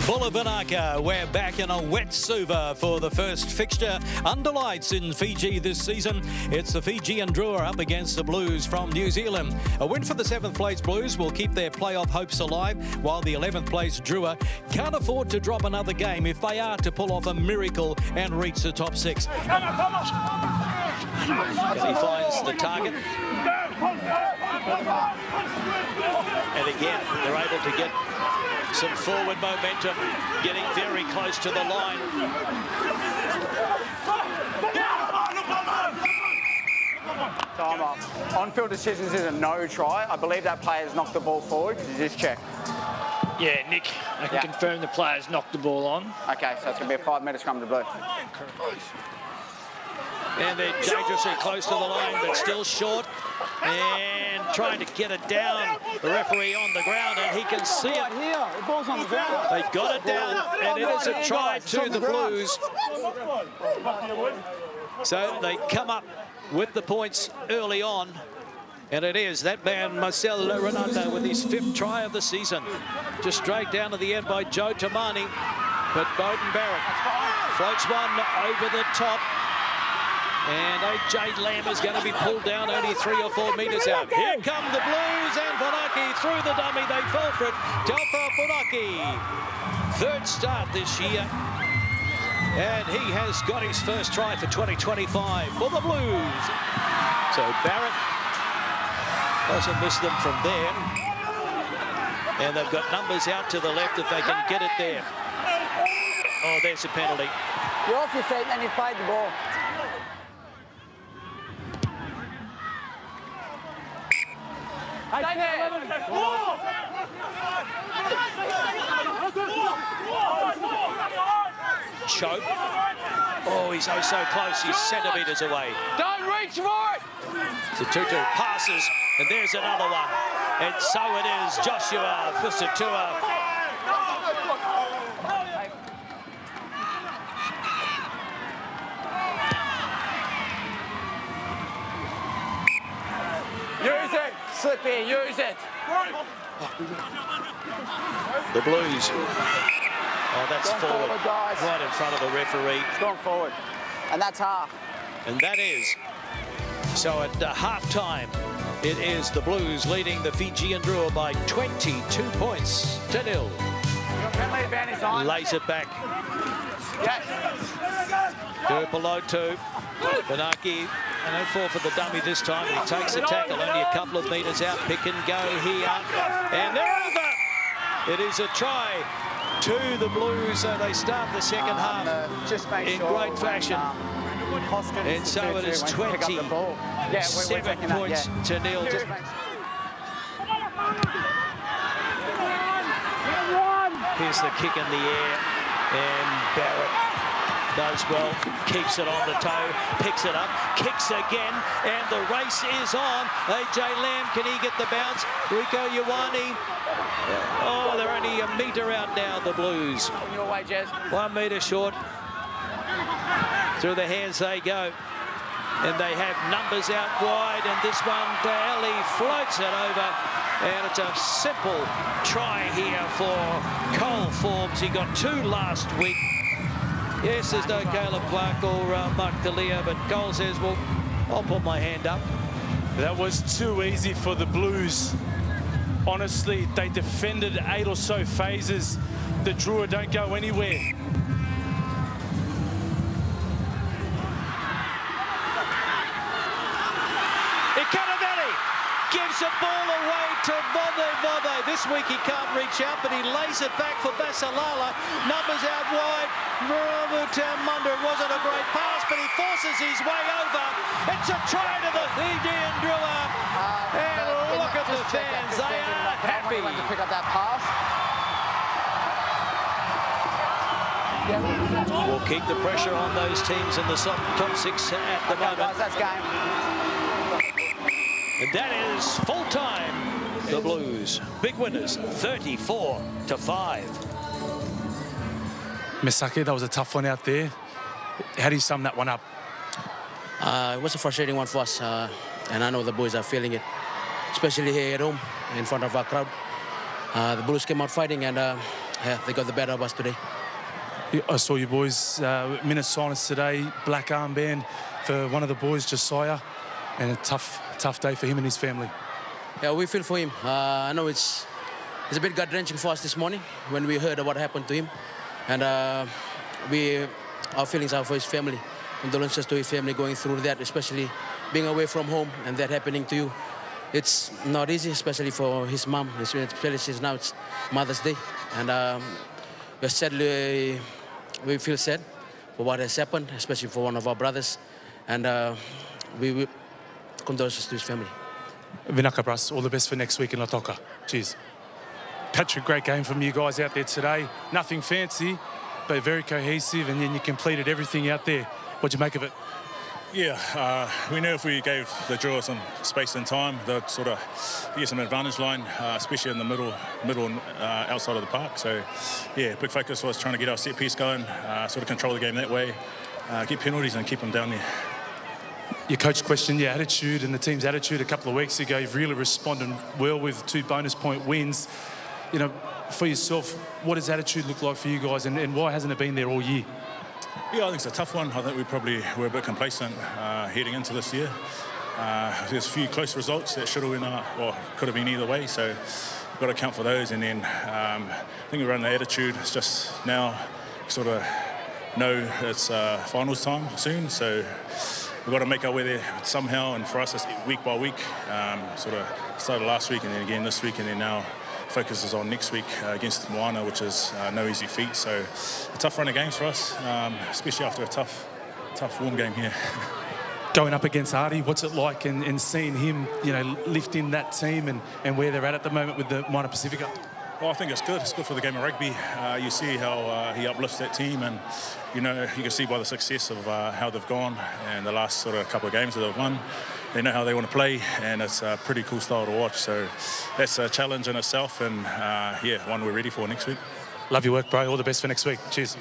Bulavanaka, we're back in a wet Suva for the first fixture under lights in Fiji this season. It's the Fijian Drua up against the Blues from New Zealand. A win for the 7th place Blues will keep their playoff hopes alive, while the 11th place Drua can't afford to drop another game if they are to pull off a miracle and reach the top 6. As he finds the target. And again, they're able to get some forward momentum, getting very close to the line. Time off. On-field decisions is a no try. I believe that player's knocked the ball forward. Could you just check? Yeah, Nick, I can confirm the player's knocked the ball on. Okay, so it's going to be a 5-metre scrum to blue. And they're dangerously close to the line, but still short. And trying to get it down. The referee on the ground, and he can see it. Here, the ball's on the ground. They got it down, and it is a try to the Blues. So they come up with the points early on. And it is that man, Marcel Renata, with his 5th try of the season. Just straight down to the end by Joe Tamani. But Bowden Barrett floats one over the top. And AJ Lamb is going to be pulled down only 3 or 4 metres out. Here come the Blues, and Funaki through the dummy. They fell for it. Telfa Funaki, 3rd start this year. And he has got his first try for 2025 for the Blues. So Barrett doesn't miss them from there. And they've got numbers out to the left if they can get it there. Oh, there's a penalty. You're off your feet and then you've played the ball. Choke. Oh, he's oh so close. He's centimetres away. Don't reach for it! Tutu passes, and there's another one. And so it is Joshua Fusatua. Use it! Slip here, use it! The Blues. Oh, that's forward, guys. right in front of the referee. It's gone forward. And that's half. And that is. So at half-time, it is the Blues leading the Fijian Drua by 22 points to 0. Penalty advantage on. Lays it back. Yes. Turpalotu. Benaki. And no fall for the dummy this time. He takes the tackle only a couple of metres out. Pick and go here. And they're over. It is a try to the Blues. So they start the second half in great fashion. And so it is 27 points to 0. Here's the kick in the air. And Barrett does well, keeps it on the toe, picks it up, kicks again, and the race is on. AJ Lamb, can he get the bounce? Rico Ioane. Oh, they're only a metre out now, the Blues. Your way, Jez. 1 metre short. Through the hands they go. And they have numbers out wide, and this one, Daly floats it over. And it's a simple try here for Cole Forbes. He got 2 last week. Yes, there's no Caleb Clark or Mark D'Elia, but Cole says, well, I'll put my hand up. That was too easy for the Blues. Honestly, they defended 8 or so phases. The Drua don't go anywhere. Gives the ball away to Vode. This week he can't reach out, but he lays it back for Basalala. Numbers out wide. Munda, it wasn't a great pass, but he forces his way over. It's a try to the Fijian Drua. And look at the fans. They are happy. To pick up that pass. We'll keep the pressure on those teams in the top 6 at the moment. Guys, that's game. And that is full-time. The Blues, big winners, 34-5. Misaki, that was a tough one out there. How do you sum that one up? It was a frustrating one for us, and I know the boys are feeling it, especially here at home in front of our crowd. The Blues came out fighting, and they got the better of us today. I saw you boys, minute silence today, black armband for one of the boys, Josiah, and a tough day for him and his family. Yeah, we feel for him. I know it's a bit gut-wrenching for us this morning when we heard what happened to him. And our feelings are for his family. Condolences to his family going through that, especially being away from home and that happening to you. It's not easy, especially for his mom, especially since now it's Mother's Day. And we feel sad for what has happened, especially for one of our brothers. And we condolences to his family. Vinaka Bras, all the best for next week in Lautoka. Cheers. Patrick, great game from you guys out there today. Nothing fancy, but very cohesive, and then you completed everything out there. What'd you make of it? Yeah, we knew if we gave the Drua some space and time, they'd sort of get some advantage line, especially in the middle outside of the park. So, yeah, big focus was trying to get our set piece going, sort of control the game that way, get penalties and keep them down there. Your coach questioned your attitude and the team's attitude a couple of weeks ago. You've really responded well with 2 bonus point wins. You know, for yourself, what does attitude look like for you guys, and why hasn't it been there all year? Yeah, I think it's a tough one. I think we probably were a bit complacent heading into this year. There's a few close results that should have been, or could have been either way, so we've got to account for those. And then I think around the attitude, it's just now sort of know it's finals time soon, so we've got to make our way there somehow. And for us, it's week by week. Sort of started last week and then again this week, and then now focus is on next week against Moana, which is no easy feat. So a tough run of games for us, especially after a tough warm game here. Going up against Artie, what's it like and seeing him, you know, lift in that team and where they're at the moment with the Moana Pacifica? Well, I think it's good. It's good for the game of rugby. You see how he uplifts that team, and you know, you can see by the success of how they've gone and the last sort of couple of games that they've won. They know how they want to play, and it's a pretty cool style to watch. So that's a challenge in itself, and yeah, one we're ready for next week. Love your work, bro. All the best for next week. Cheers.